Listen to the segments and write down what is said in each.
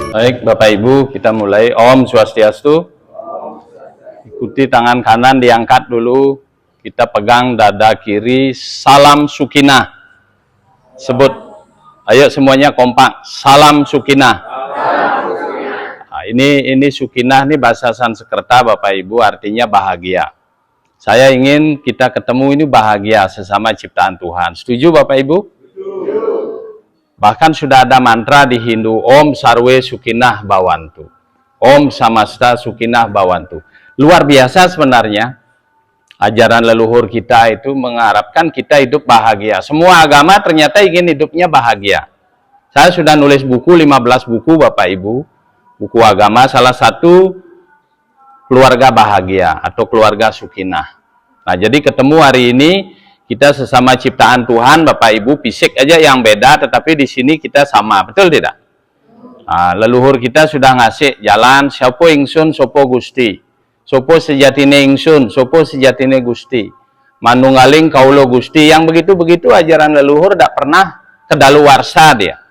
Baik, Bapak Ibu, kita mulai. Om Swastiastu. Ikuti tangan kanan diangkat dulu. Kita pegang dada kiri. Salam Sukinah. Sebut. Ayo semuanya kompak. Salam Sukinah. Nah, ini Sukinah, ini bahasa Sanskerta Bapak Ibu, artinya bahagia. Saya ingin kita ketemu ini bahagia sesama ciptaan Tuhan. Setuju Bapak Ibu? Bahkan sudah ada mantra di Hindu, Om Sarwe Sukinah Bhavantu. Om Samasta Sukinah Bhavantu. Luar biasa sebenarnya. Ajaran leluhur kita itu mengharapkan kita hidup bahagia. Semua agama ternyata ingin hidupnya bahagia. Saya sudah nulis buku, 15 buku Bapak Ibu. Buku agama, salah satu keluarga bahagia atau keluarga Sukinah. Nah, jadi ketemu hari ini, kita sesama ciptaan Tuhan, Bapak Ibu, fisik aja yang beda, tetapi di sini kita sama, betul tidak? Nah, leluhur kita sudah ngasih jalan, sopo ingsun, sopo gusti, sopo sejatine ingsun, sopo sejatine gusti, manunggaling kaulo gusti, yang begitu-begitu ajaran leluhur tidak pernah kedaluwarsa dia.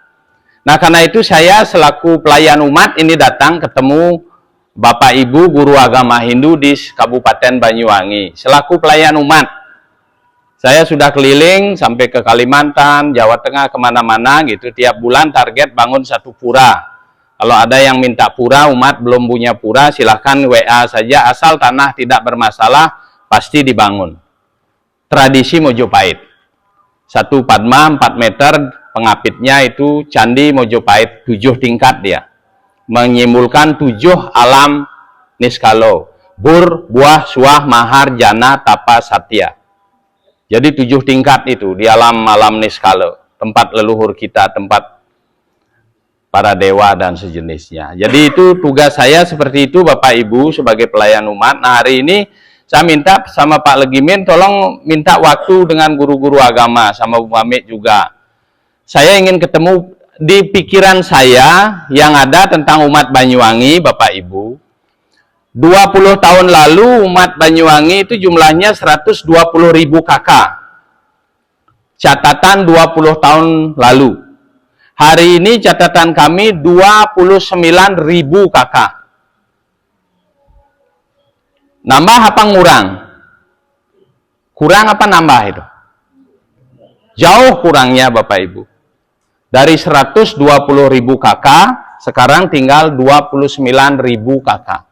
Nah, karena itu saya selaku pelayan umat ini datang ketemu Bapak Ibu guru agama Hindu di Kabupaten Banyuwangi, selaku pelayan umat. Saya sudah keliling sampai ke Kalimantan, Jawa Tengah, kemana-mana gitu. Tiap bulan target bangun satu pura. Kalau ada yang minta pura, umat belum punya pura, silahkan WA saja. Asal tanah tidak bermasalah, pasti dibangun. Tradisi Mojopahit. Satu padma 4 meter, pengapitnya itu Candi Mojopahit, 7 tingkat dia. Menyimpulkan 7 alam niskalo. Bur, buah, suah, mahar, jana, tapa, satya. Jadi 7 tingkat itu di alam niskala, tempat leluhur kita, tempat para dewa dan sejenisnya. Jadi itu tugas saya seperti itu Bapak Ibu sebagai pelayan umat. Nah, hari ini saya minta sama Pak Legimin tolong minta waktu dengan guru-guru agama sama Bu Pamit juga. Saya ingin ketemu di pikiran saya yang ada tentang umat Banyuwangi Bapak Ibu. 20 tahun lalu umat Banyuwangi itu jumlahnya 120.000 kakak. Catatan 20 tahun lalu. Hari ini catatan kami 29.000 kakak. Nambah apa ngurang? Kurang apa nambah itu? Jauh kurangnya Bapak Ibu. Dari 120.000 kakak, sekarang tinggal 29.000 kakak.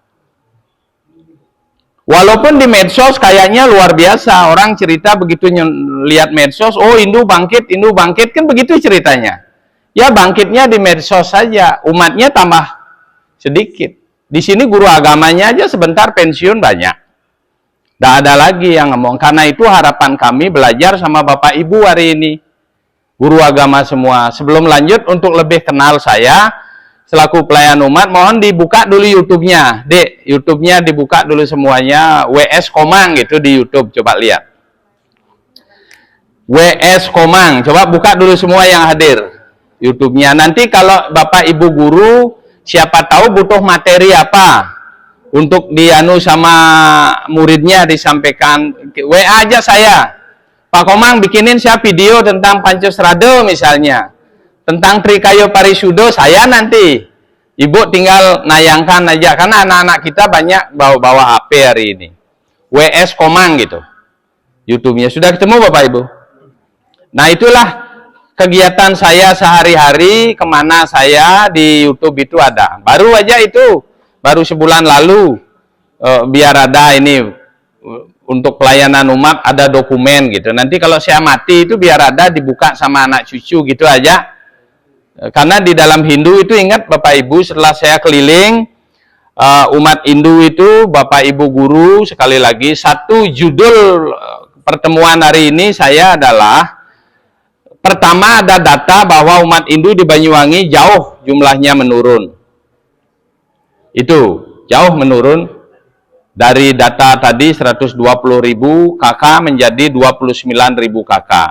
Walaupun di medsos kayaknya luar biasa, orang cerita begitu lihat medsos, oh Hindu bangkit kan begitu ceritanya. Ya bangkitnya di medsos saja, umatnya tambah sedikit. Di sini guru agamanya aja sebentar pensiun banyak. Tidak ada lagi yang ngomong. Karena itu harapan kami belajar sama Bapak Ibu hari ini. Guru agama semua. Sebelum lanjut untuk lebih kenal saya, selaku pelayan umat, mohon dibuka dulu YouTube-nya. Dek, YouTube-nya dibuka dulu semuanya. WS Komang gitu di YouTube. Coba lihat. WS Komang. Coba buka dulu semua yang hadir. YouTube-nya. Nanti kalau Bapak Ibu guru, siapa tahu butuh materi apa. Untuk dianu sama muridnya disampaikan. WA aja saya. Pak Komang bikinin saya video tentang Pancasrada misalnya. Tentang Trikayo Parisudo saya nanti. Ibu tinggal nayangkan aja. Karena anak-anak kita banyak bawa HP hari ini. WS Komang gitu. YouTube-nya. Sudah ketemu Bapak Ibu? Nah itulah kegiatan saya sehari-hari. Kemana saya di YouTube itu ada. Baru aja itu. Baru sebulan lalu. Biar ada ini. Untuk pelayanan umat ada dokumen gitu. Nanti kalau saya mati itu biar ada dibuka sama anak cucu gitu aja. Karena di dalam Hindu itu ingat Bapak Ibu setelah saya keliling umat Hindu itu Bapak Ibu guru sekali lagi satu judul pertemuan hari ini saya adalah pertama ada data bahwa umat Hindu di Banyuwangi jauh jumlahnya menurun. Itu jauh menurun dari data tadi 120.000 kakak menjadi 29.000 kakak.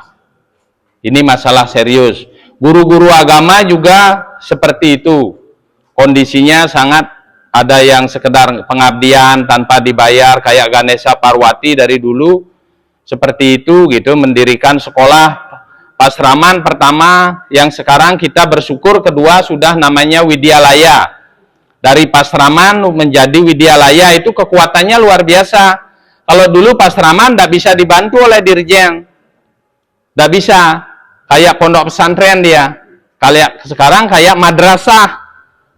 Ini masalah serius. Guru-guru agama juga seperti itu. Kondisinya sangat ada yang sekedar pengabdian tanpa dibayar kayak Ganesha Parwati dari dulu seperti itu gitu, mendirikan sekolah Pasraman pertama yang sekarang kita bersyukur, kedua sudah namanya Widyalaya. Dari Pasraman menjadi Widyalaya itu kekuatannya luar biasa. Kalau dulu Pasraman tidak bisa dibantu oleh dirjen, tidak bisa, kayak pondok pesantren dia. Sekarang kayak madrasah.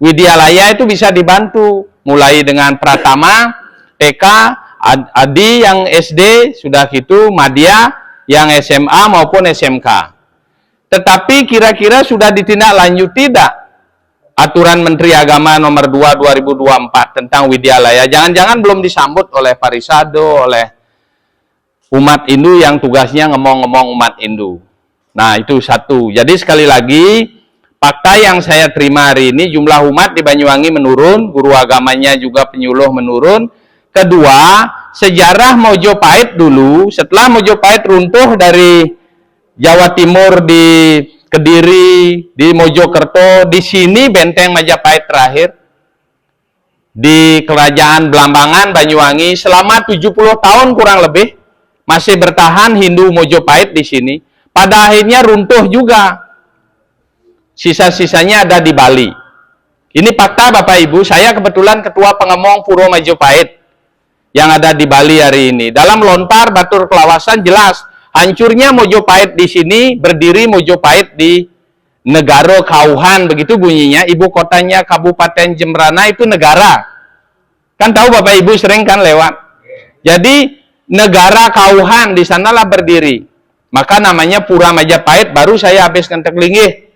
Widyalaya itu bisa dibantu, mulai dengan Pratama, TK, Adi yang SD, sudah gitu Madya, yang SMA maupun SMK. Tetapi kira-kira sudah ditindaklanjuti tidak aturan Menteri Agama nomor 2 2024 tentang Widyalaya? Jangan-jangan belum disambut oleh Parisado, oleh umat Hindu yang tugasnya ngomong-ngomong umat Hindu. Nah, itu satu. Jadi sekali lagi, fakta yang saya terima hari ini, jumlah umat di Banyuwangi menurun, guru agamanya juga penyuluh menurun. Kedua, sejarah Mojopahit dulu, setelah Mojopahit runtuh dari Jawa Timur di Kediri, di Mojokerto, di sini benteng Majapahit terakhir, di Kerajaan Blambangan, Banyuwangi, selama 70 tahun kurang lebih, masih bertahan Hindu Mojopahit di sini. Pada akhirnya runtuh juga. Sisa-sisanya ada di Bali. Ini fakta Bapak Ibu, saya kebetulan Ketua Pengemong Puro Majapahit yang ada di Bali hari ini. Dalam lontar Batur Kelawasan jelas, hancurnya Mojopahit di sini, berdiri Mojopahit di Negara Kauhan, begitu bunyinya, ibu kotanya Kabupaten Jembrana itu negara. Kan tahu Bapak Ibu sering kan lewat. Jadi negara Kauhan di sanalah berdiri. Maka namanya Pura Majapahit, baru saya habis ngentek linggih.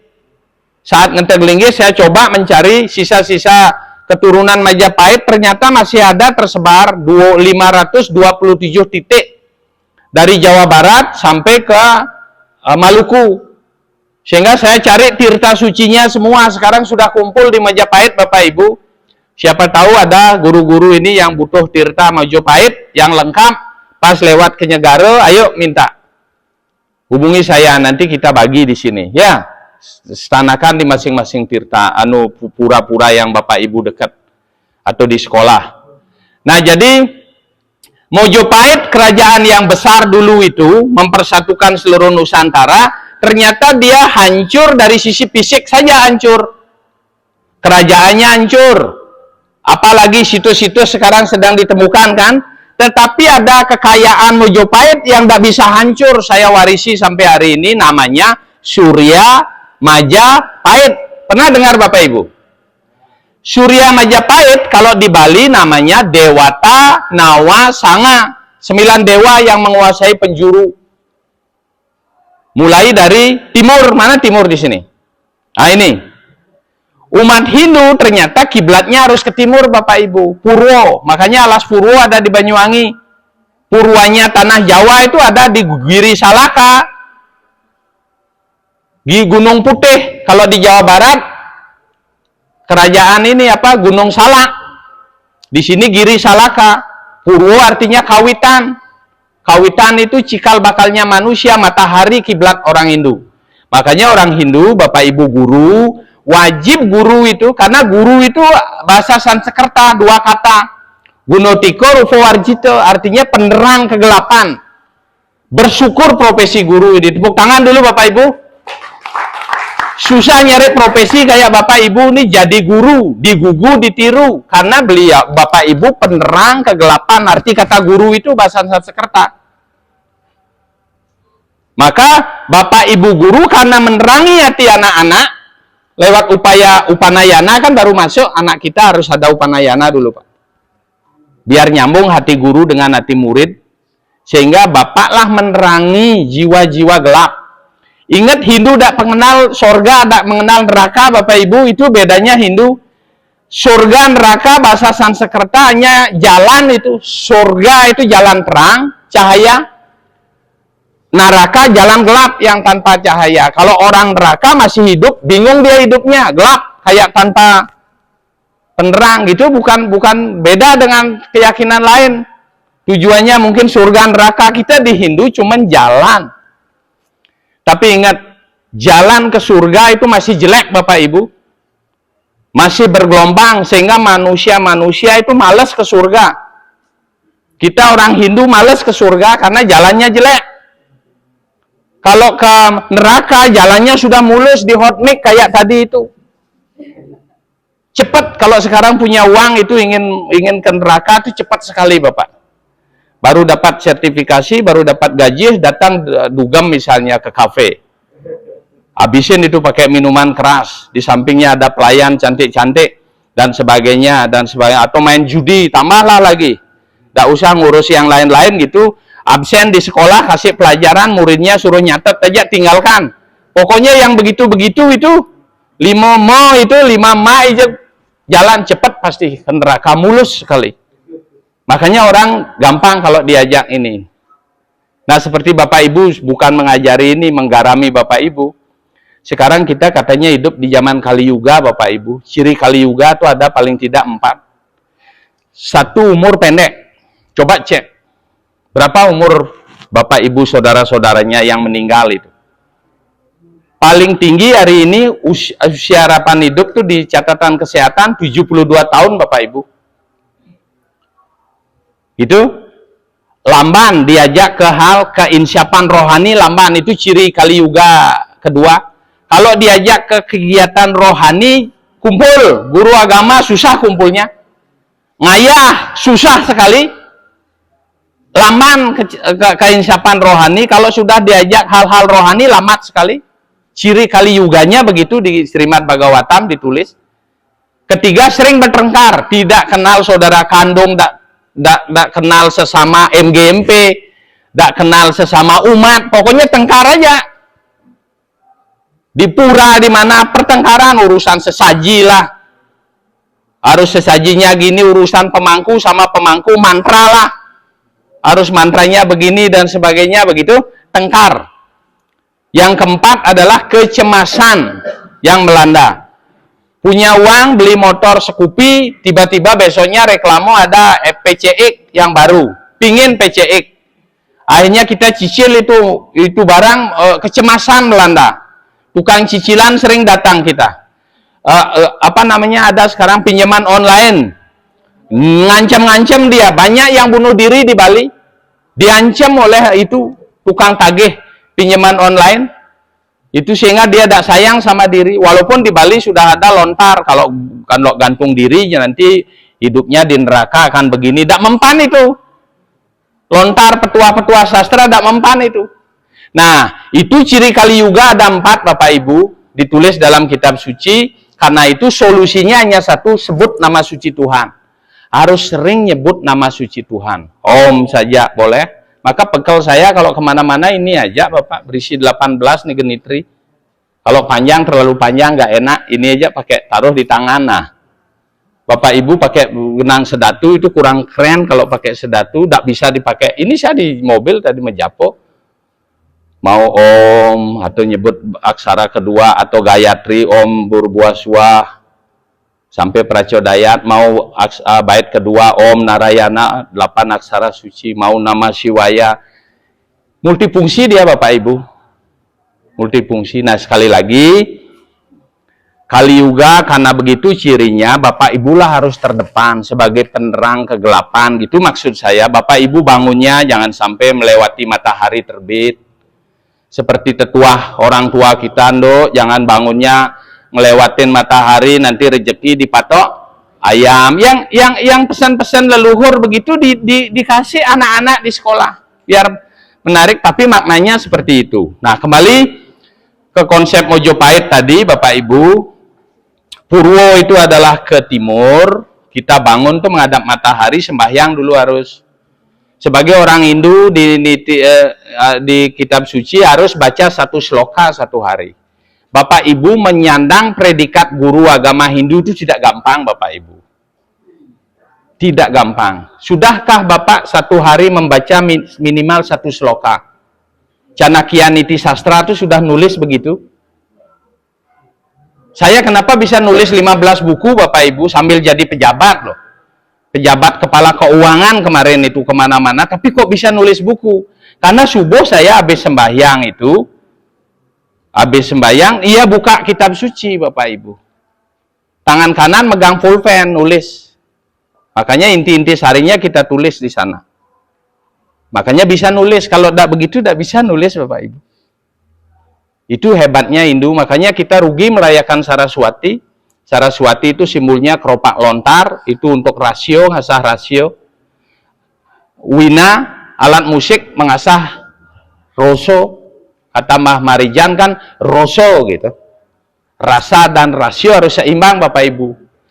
Saat ngentek linggih saya coba mencari sisa-sisa keturunan Majapahit, ternyata masih ada tersebar 527 titik dari Jawa Barat sampai ke Maluku. Sehingga saya cari tirta sucinya semua, sekarang sudah kumpul di Majapahit Bapak Ibu. Siapa tahu ada guru-guru ini yang butuh tirta Majapahit yang lengkap, pas lewat ke Nyegara, ayo minta. Hubungi saya, nanti kita bagi di sini. Ya, stanakan di masing-masing tirta, pura-pura yang Bapak Ibu dekat atau di sekolah. Nah, jadi Mojopahit, kerajaan yang besar dulu itu mempersatukan seluruh Nusantara, ternyata dia hancur dari sisi fisik saja hancur. Kerajaannya hancur. Apalagi situs-situs sekarang sedang ditemukan kan? Tetapi ada kekayaan Mojopahit yang tidak bisa hancur. Saya warisi sampai hari ini, namanya Surya Majapahit. Pernah dengar Bapak Ibu? Surya Majapahit kalau di Bali namanya Dewata Nawa Sanga. 9 dewa yang menguasai penjuru. Mulai dari timur. Mana timur di sini? Nah ini. Umat Hindu ternyata kiblatnya harus ke timur Bapak Ibu. Purwo. Makanya alas Purwo ada di Banyuwangi. Purwanya tanah Jawa itu ada di Giri Salaka. Di Gunung Putih. Kalau di Jawa Barat, kerajaan ini apa? Gunung Salak. Di sini Giri Salaka. Purwo artinya kawitan. Kawitan itu cikal bakalnya manusia, matahari kiblat orang Hindu. Makanya orang Hindu, Bapak Ibu guru, wajib guru itu, karena guru itu bahasa Sanskerta, 2 kata. Gunotiko Rufo Warjito, artinya penerang kegelapan. Bersyukur profesi guru ini. Tepuk tangan dulu Bapak Ibu. Susah nyari profesi kayak Bapak Ibu nih jadi guru, digugu, ditiru. Karena beliau, Bapak Ibu penerang kegelapan. Arti kata guru itu bahasa Sanskerta. Maka Bapak Ibu guru karena menerangi hati anak-anak, lewat upaya upanayana kan baru masuk, anak kita harus ada upanayana dulu Pak. Biar nyambung hati guru dengan hati murid. Sehingga Bapaklah menerangi jiwa-jiwa gelap. Ingat Hindu tidak mengenal sorga, tidak mengenal neraka Bapak Ibu, itu bedanya Hindu. Surga, neraka, bahasa Sanskerta hanya jalan itu. Surga itu jalan terang, cahaya. Neraka jalan gelap yang tanpa cahaya. Kalau orang neraka masih hidup, bingung dia hidupnya, gelap, kayak tanpa penerang gitu, bukan beda dengan keyakinan lain. Tujuannya mungkin surga neraka, kita di Hindu cuman jalan. Tapi ingat, jalan ke surga itu masih jelek Bapak Ibu. Masih bergelombang, sehingga manusia-manusia itu malas ke surga. Kita orang Hindu malas ke surga karena jalannya jelek. Kalau ke neraka jalannya sudah mulus di hot mic kayak tadi itu. Cepat, kalau sekarang punya uang itu ingin ke neraka itu cepat sekali Bapak. Baru dapat sertifikasi, baru dapat gaji, datang dugem misalnya ke kafe. Habisin itu pakai minuman keras, di sampingnya ada pelayan cantik-cantik dan sebagainya, atau main judi, tambahlah lagi. Nggak usah ngurus yang lain-lain gitu. Absen di sekolah, kasih pelajaran, muridnya suruh nyatet aja, tinggalkan. Pokoknya yang begitu-begitu itu, 5 ma aja, jalan cepat pasti ke neraka, mulus sekali. Makanya orang gampang kalau diajak ini. Nah, seperti Bapak Ibu bukan mengajari ini, menggarami Bapak Ibu. Sekarang kita katanya hidup di zaman Kali Yuga Bapak Ibu. Ciri Kali Yuga itu ada paling tidak 4. 1, umur pendek. Coba cek. Berapa umur Bapak Ibu saudara-saudaranya yang meninggal itu? Paling tinggi hari ini usia harapan hidup tuh di catatan kesehatan 72 tahun Bapak Ibu. Itu lamban, diajak ke hal keinsyapan rohani, lamban, itu ciri Kali Yuga kedua. Kalau diajak ke kegiatan rohani, kumpul, guru agama susah kumpulnya. Ngayah susah sekali. Lamban keinsyapan rohani, kalau sudah diajak hal-hal rohani lambat sekali. Ciri Kali Yuganya begitu di Srimad Bhagavatam ditulis. Ketiga, sering bertengkar, tidak kenal saudara kandung, tidak kenal sesama MGMP, tidak kenal sesama umat, pokoknya tengkar aja. Di pura, di mana pertengkaran, urusan sesaji lah. Harus sesajinya gini, urusan pemangku sama pemangku, mantra lah. Harus mantranya begini dan sebagainya, begitu, tengkar. Yang keempat adalah kecemasan yang melanda. Punya uang, beli motor Scoopy, tiba-tiba besoknya reklamo ada PCX yang baru. Pingin PCX. Akhirnya kita cicil itu barang, kecemasan melanda. Tukang cicilan sering datang kita. Ada sekarang pinjaman online. Ngancam-ngancam dia. Banyak yang bunuh diri di Bali. Diancam oleh itu tukang tagih pinjaman online. Itu sehingga dia tidak sayang sama diri. Walaupun di Bali sudah ada lontar. Kalau gantung diri, nanti hidupnya di neraka akan begini. Tidak mempan itu. Lontar petua-petua sastra tidak mempan itu. Nah, itu ciri Kali Yuga ada 4 Bapak Ibu. Ditulis dalam kitab suci. Karena itu solusinya hanya satu, sebut nama suci Tuhan. Harus sering nyebut nama suci Tuhan. Om saja boleh. Maka bekal saya kalau kemana-mana ini aja Bapak, berisi 18 nih genitri. Kalau panjang, terlalu panjang nggak enak, ini aja pakai taruh di tangan. Nah, Bapak Ibu pakai genang sedatu itu kurang keren. Kalau pakai sedatu tidak bisa dipakai. Ini saya di mobil tadi menjapo, mau Om atau nyebut aksara kedua atau Gayatri, Om Burbuaswa sampai Pracodayat, mau bait kedua Om Narayana, 8 aksara suci, mau nama Siwaya. Multifungsi dia Bapak Ibu. Multifungsi. Nah, sekali lagi, Kali Yuga karena begitu cirinya, Bapak Ibu lah harus terdepan sebagai penerang kegelapan. Gitu maksud saya. Bapak Ibu bangunnya jangan sampai melewati matahari terbit. Seperti tetua orang tua kita, jangan bangunnya ngelewatin matahari, nanti rezeki dipatok ayam. Yang pesan-pesan leluhur begitu dikasih anak-anak di sekolah biar menarik, tapi maknanya seperti itu. Nah, kembali ke konsep Mojopahit tadi Bapak Ibu. Purwo itu adalah ke timur. Kita bangun tuh menghadap matahari, sembahyang dulu harus. Sebagai orang Hindu di kitab suci harus baca 1 sloka 1 hari. Bapak Ibu menyandang predikat guru agama Hindu itu tidak gampang Bapak Ibu. Tidak gampang. Sudahkah Bapak 1 hari membaca minimal 1 sloka? Chanakya Niti Sastra itu sudah nulis begitu. Saya kenapa bisa nulis 15 buku Bapak Ibu sambil jadi pejabat loh. Pejabat kepala keuangan kemarin itu kemana-mana, tapi kok bisa nulis buku? Karena subuh saya habis sembahyang itu, iya buka kitab suci Bapak Ibu. Tangan kanan megang pulpen, nulis. Makanya inti-inti sarinya kita tulis di sana. Makanya bisa nulis. Kalau tidak begitu, tidak bisa nulis Bapak Ibu. Itu hebatnya Hindu, makanya kita rugi merayakan Saraswati. Saraswati itu simbolnya keropak lontar, itu untuk rasio, ngasah rasio. Wina, alat musik mengasah roso, kata Mbah Marijan kan roso gitu. Rasa dan rasio harus seimbang Bapak Ibu.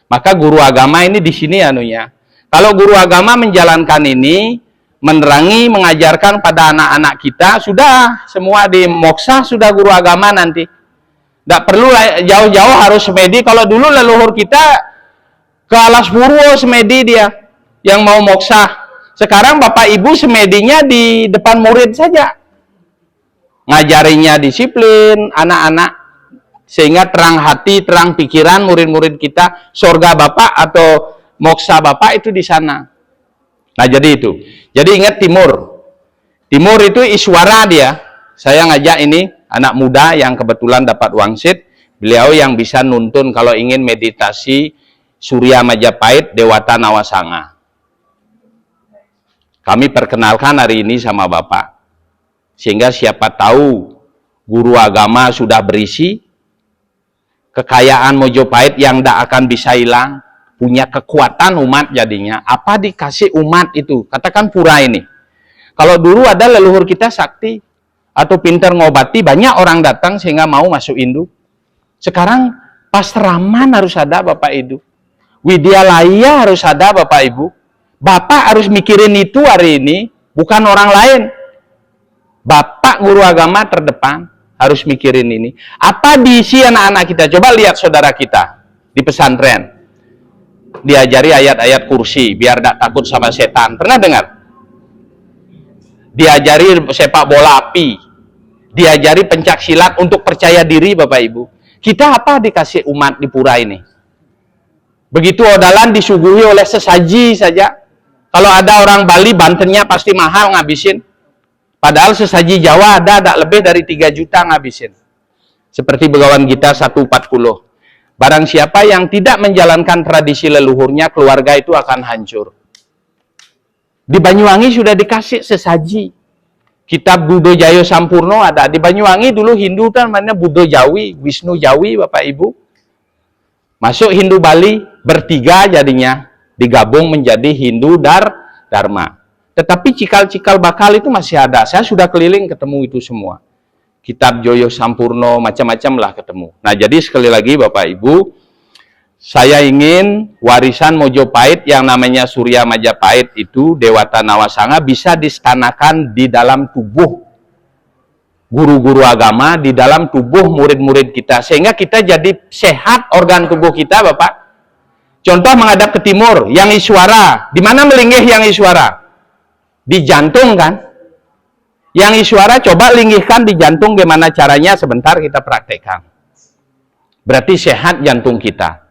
Maka guru agama ini di sini anunya. Kalau guru agama menjalankan ini, menerangi, mengajarkan pada anak-anak kita, sudah semua di moksa sudah guru agama nanti. Tidak perlu jauh-jauh harus semedi. Kalau dulu leluhur kita ke Alas Purwo semedi dia yang mau moksa. Sekarang Bapak Ibu semedinya di depan murid saja. Ngajarinya disiplin anak-anak sehingga terang hati, terang pikiran murid-murid kita, surga Bapak atau moksa Bapak itu di sana. Nah, jadi itu. Jadi ingat timur. Timur itu iswara dia. Saya ngajak ini anak muda yang kebetulan dapat wangsit, beliau yang bisa nuntun kalau ingin meditasi Surya Majapahit Dewata Nawasanga. Kami perkenalkan hari ini sama Bapak. Sehingga siapa tahu guru agama sudah berisi, kekayaan Mojopahit yang tidak akan bisa hilang, punya kekuatan umat jadinya. Apa dikasih umat itu? Katakan pura ini. Kalau dulu ada leluhur kita sakti, atau pintar ngobati, banyak orang datang sehingga mau masuk Hindu. Sekarang Pastraman harus ada Bapak Ibu. Widyalaya harus ada Bapak Ibu. Bapak harus mikirin itu hari ini, bukan orang lain. Bapak guru agama terdepan harus mikirin ini. Apa diisi anak-anak kita? Coba lihat saudara kita di pesantren. Diajari ayat-ayat kursi biar tidak takut sama setan. Pernah dengar? Diajari sepak bola api. Diajari pencak silat untuk percaya diri Bapak Ibu. Kita apa dikasih umat di pura ini? Begitu odalan disuguhi oleh sesaji saja. Kalau ada orang Bali, Bantennya pasti mahal ngabisin. Padahal sesaji Jawa ada lebih dari 3 juta ngabisin. Seperti begawan kita 140. Barang siapa yang tidak menjalankan tradisi leluhurnya, keluarga itu akan hancur. Di Banyuwangi sudah dikasih sesaji. Kitab Budo Jayo Sampurno ada. Di Banyuwangi dulu Hindu kan namanya Budo Jawi, Wisnu Jawi Bapak Ibu. Masuk Hindu Bali, bertiga jadinya. Digabung menjadi Hindu Dharma. Tetapi cikal-cikal bakal itu masih ada. Saya sudah keliling ketemu itu semua. Kitab Joyo Sampurno, macam-macam lah ketemu. Nah, jadi sekali lagi Bapak Ibu, saya ingin warisan Mojopahit yang namanya Surya Majapahit itu, Dewata Nawasanga, bisa distanakan di dalam tubuh guru-guru agama, di dalam tubuh murid-murid kita. Sehingga kita jadi sehat organ tubuh kita, Bapak. Contoh menghadap ke timur, yang iswara. Di mana melinggih yang iswara? Di jantung kan? Yang iswara coba linggihkan di jantung, gimana caranya? Sebentar kita praktekkan. Berarti sehat jantung kita.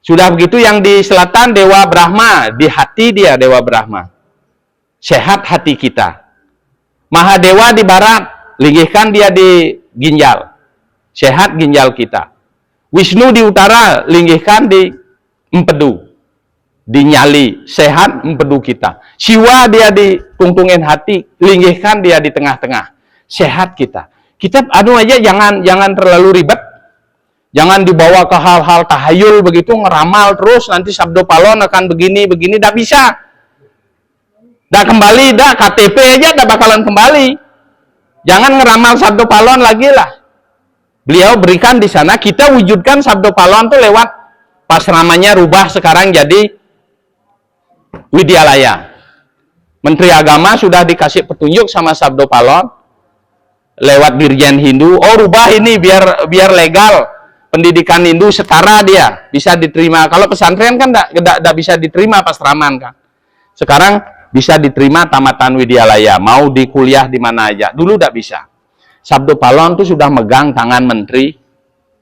Sudah begitu yang di selatan Dewa Brahma, di hati dia Dewa Brahma. Sehat hati kita. Mahadewa di barat, linggihkan dia di ginjal. Sehat ginjal kita. Wisnu di utara, linggihkan di empedu. Di nyali, sehat empedu kita. Siwa dia di tungtungin hati, linggihkan dia di tengah-tengah. Sehat kita. Kita aja jangan terlalu ribet. Jangan dibawa ke hal-hal tahayul begitu, ngeramal terus, nanti Sabdo Palon akan begini, dah bisa. Dah kembali, dah KTP aja dah bakalan kembali. Jangan ngeramal Sabdo Palon lagi lah. Beliau berikan di sana, kita wujudkan Sabdo Palon tuh lewat pas namanya rubah sekarang jadi Widyalaya. Menteri Agama sudah dikasih petunjuk sama Sabdo Palon lewat Dirjen Hindu, oh rubah ini biar legal. Pendidikan Hindu setara dia, bisa diterima. Kalau pesantren kan tidak bisa diterima Pastraman kan. Sekarang bisa diterima tamatan Widyalaya, mau di kuliah di mana aja. Dulu tidak bisa. Sabdo Palon itu sudah megang tangan menteri.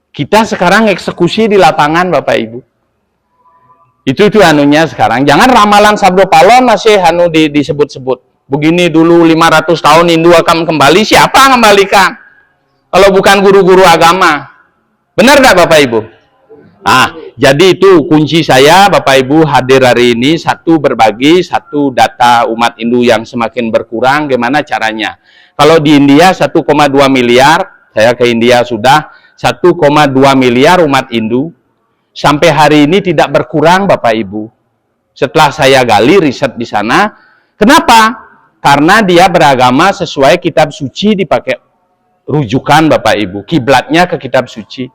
Kita sekarang eksekusi di lapangan Bapak Ibu. Itu anunya sekarang. Jangan ramalan Sabdo Palon masih disebut-sebut. Begini dulu 500 tahun Hindu akan kembali, siapa ngembalikan? Kalau bukan guru-guru agama. Benar nggak Bapak Ibu? Nah, jadi itu kunci saya Bapak Ibu hadir hari ini, satu berbagi, satu data umat Hindu yang semakin berkurang, gimana caranya? Kalau di India 1,2 miliar, Saya ke India sudah 1,2 miliar umat Hindu. Sampai hari ini tidak berkurang Bapak Ibu. Setelah saya gali riset di sana, kenapa? Karena dia beragama sesuai kitab suci, dipakai rujukan Bapak Ibu. Kiblatnya ke kitab suci.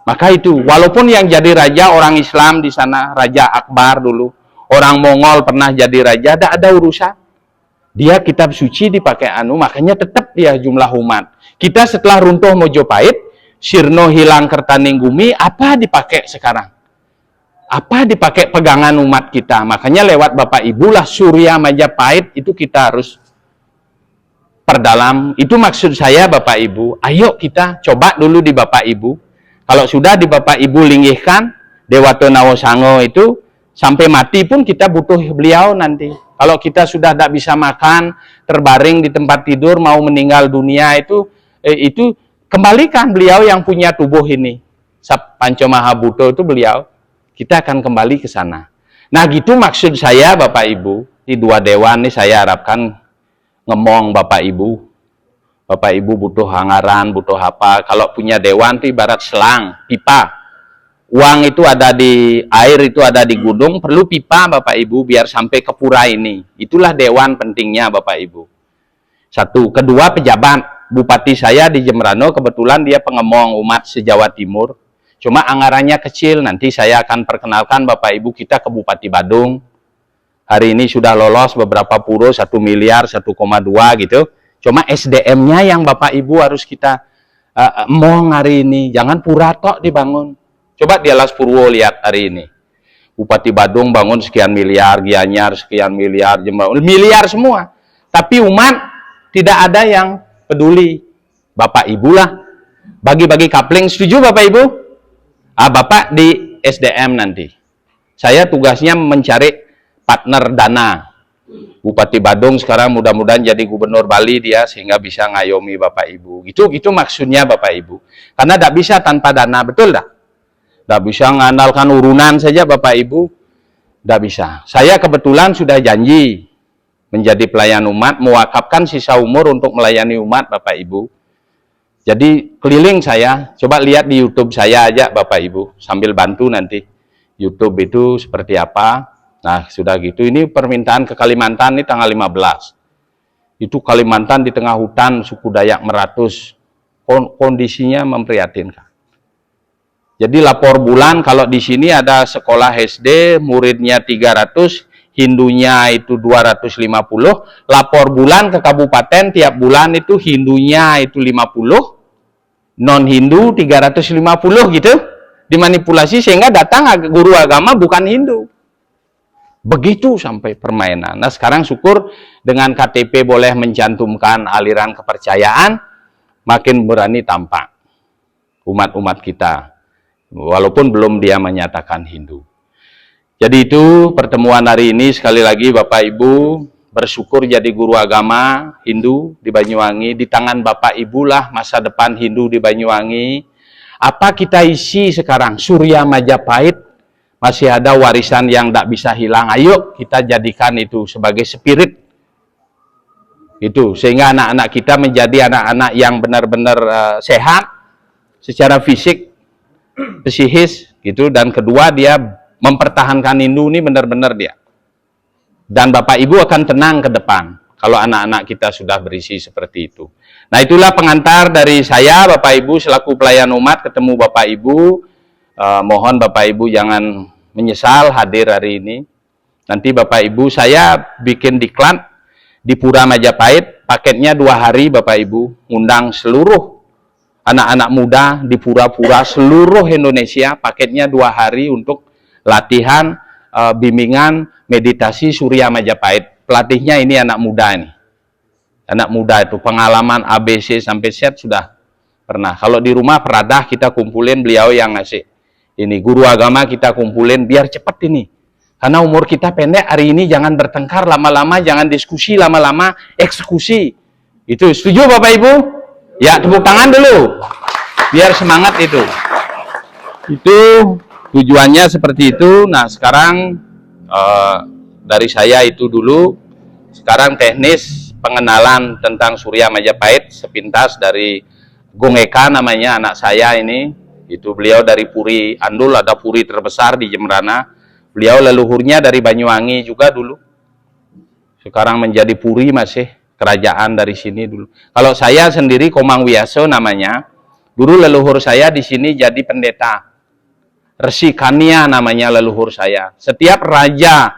Maka itu, walaupun yang jadi raja orang Islam di sana, Raja Akbar dulu, orang Mongol pernah jadi raja, tidak ada urusan. Dia kitab suci dipakai makanya tetap dia jumlah umat. Kita setelah runtuh Mojopahit, sirno hilang Kertaninggumi, apa dipakai sekarang? Apa dipakai pegangan umat kita? Makanya lewat Bapak Ibu lah Surya Majapahit itu kita harus perdalam. Itu maksud saya Bapak Ibu. Ayo kita coba dulu di Bapak Ibu. Kalau sudah di Bapak Ibu linggihkan Dewato Nawosango itu, sampai mati pun kita butuh beliau nanti. Kalau kita sudah tidak bisa makan, terbaring di tempat tidur, mau meninggal dunia itu kembalikan beliau yang punya tubuh ini. Panco Mahabuto itu beliau. Kita akan kembali ke sana. Nah gitu maksud saya Bapak Ibu. Di dua dewan ini saya harapkan ngemong Bapak Ibu. Bapak Ibu butuh anggaran, butuh apa. Kalau punya dewan itu ibarat selang, pipa. Uang itu ada di air, itu ada di gunung, perlu pipa Bapak Ibu biar sampai ke pura ini. Itulah dewan pentingnya Bapak Ibu. Satu. Kedua, pejabat. Bupati saya di Jembrano kebetulan dia pengemong umat se-Jawa Timur. Cuma anggarannya kecil. Nanti saya akan perkenalkan Bapak Ibu kita ke Bupati Badung. Hari ini sudah lolos beberapa puro 1 miliar, 1,2 gitu. Cuma SDM-nya yang Bapak Ibu harus kita emong hari ini. Jangan pura tok dibangun. Coba di Alas Purwo lihat hari ini. Bupati Badung bangun sekian miliar, Gianyar sekian miliar, Jember, miliar semua. Tapi umat tidak ada yang peduli. Bapak Ibu lah. Bagi-bagi kapling, setuju Bapak Ibu? Bapak di SDM nanti. Saya tugasnya mencari partner dana. Bupati Badung sekarang mudah-mudahan jadi gubernur Bali dia, sehingga bisa ngayomi Bapak Ibu. Gitu maksudnya Bapak Ibu. Karena tidak bisa tanpa dana, betul dah? Tidak bisa mengandalkan urunan saja Bapak Ibu. Tidak bisa. Saya kebetulan sudah janji menjadi pelayan umat, mewakafkan sisa umur untuk melayani umat Bapak Ibu. Jadi keliling saya, coba lihat di YouTube saya aja Bapak Ibu, sambil bantu nanti. YouTube itu seperti apa. Nah sudah gitu, ini permintaan ke Kalimantan ini tanggal 15. Itu Kalimantan di tengah hutan, suku Dayak Meratus. Kondisinya memprihatinkan. Jadi lapor bulan, kalau di sini ada sekolah SD, muridnya 300, Hindunya itu 250, lapor bulan ke kabupaten, tiap bulan itu Hindunya itu 50, non-Hindu 350 gitu, dimanipulasi sehingga datang guru agama bukan Hindu. Begitu sampai permainan. Nah sekarang syukur dengan KTP boleh mencantumkan aliran kepercayaan, makin berani tampak umat-umat kita. Walaupun belum dia menyatakan Hindu. Jadi itu pertemuan hari ini, sekali lagi Bapak Ibu bersyukur jadi guru agama Hindu di Banyuwangi. Di tangan Bapak Ibu lah masa depan Hindu di Banyuwangi. Apa kita isi sekarang? Surya Majapahit masih ada warisan yang tidak bisa hilang. Ayo kita jadikan itu sebagai spirit. Itu sehingga anak-anak kita menjadi anak-anak yang benar-benar sehat secara fisik, psikis gitu, dan kedua dia mempertahankan Hindu ini benar-benar dia. Dan Bapak Ibu akan tenang ke depan kalau anak-anak kita sudah berisi seperti itu. Nah itulah pengantar dari saya Bapak Ibu selaku pelayan umat ketemu Bapak Ibu. Mohon Bapak Ibu jangan menyesal hadir hari ini. Nanti Bapak Ibu saya bikin diklat di Pura Majapahit, paketnya 2 hari Bapak Ibu, undang seluruh anak-anak muda di pura-pura seluruh Indonesia, paketnya 2 hari untuk latihan, bimbingan, meditasi Surya Majapahit. Pelatihnya ini anak muda ini. Anak muda itu, pengalaman ABC sampai Z sudah pernah. Kalau di rumah peradah kita kumpulin, beliau yang ngasih. Ini guru agama kita kumpulin, biar cepat ini. Karena umur kita pendek, hari ini jangan bertengkar lama-lama, jangan diskusi lama-lama, eksekusi. Itu, setuju Bapak Ibu? Ya, tepuk tangan dulu. Biar semangat itu. Itu tujuannya seperti itu. Nah, sekarang dari saya itu dulu. Sekarang teknis pengenalan tentang Surya Majapahit sepintas dari Gongeka namanya anak saya ini. Itu beliau dari Puri Andul, ada puri terbesar di Jembrana. Beliau leluhurnya dari Banyuwangi juga dulu. Sekarang menjadi puri masih kerajaan dari sini dulu. Kalau saya sendiri Komang Wiyaso namanya. Dulu leluhur saya di sini jadi pendeta. Resi Kania namanya leluhur saya. Setiap raja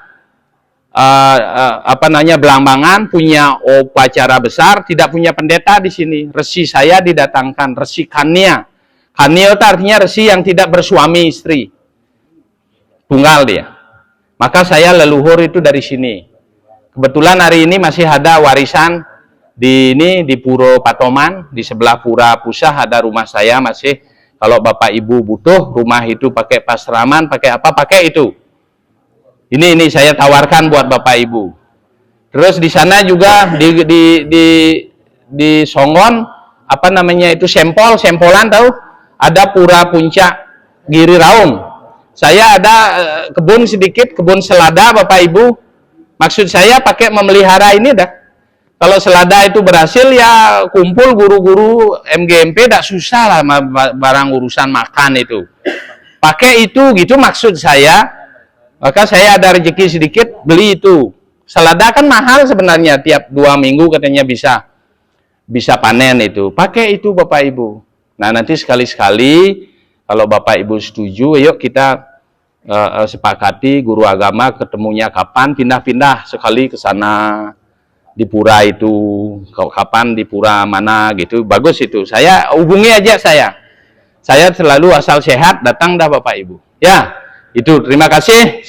Belambangan punya upacara besar, tidak punya pendeta di sini. Resi saya didatangkan, Resi Kania. Kania itu artinya resi yang tidak bersuami istri. Tunggal dia. Maka saya leluhur itu dari sini. Kebetulan hari ini masih ada warisan di Puro Patoman, di sebelah Pura Pusah ada rumah saya masih. Kalau Bapak Ibu butuh rumah itu pakai pasraman, pakai apa, pakai itu. Ini saya tawarkan buat Bapak Ibu. Terus di sana juga di Songon apa namanya itu sempolan tahu? Ada Pura Puncak Giri Raung. Saya ada kebun sedikit, kebun selada Bapak Ibu. Maksud saya pakai memelihara ini dah. Kalau selada itu berhasil ya kumpul guru-guru MGMP dah susah lah barang urusan makan itu. Pakai itu gitu maksud saya. Maka saya ada rezeki sedikit beli itu. Selada kan mahal sebenarnya, tiap 2 minggu katanya bisa panen itu. Pakai itu Bapak Ibu. Nah nanti sekali-sekali kalau Bapak Ibu setuju, yuk kita sepakati guru agama ketemunya kapan, pindah-pindah sekali ke sana di pura itu, kapan di pura mana gitu. Bagus itu. Saya hubungi aja saya. Saya selalu asal sehat datang dah Bapak Ibu. Ya, itu terima kasih.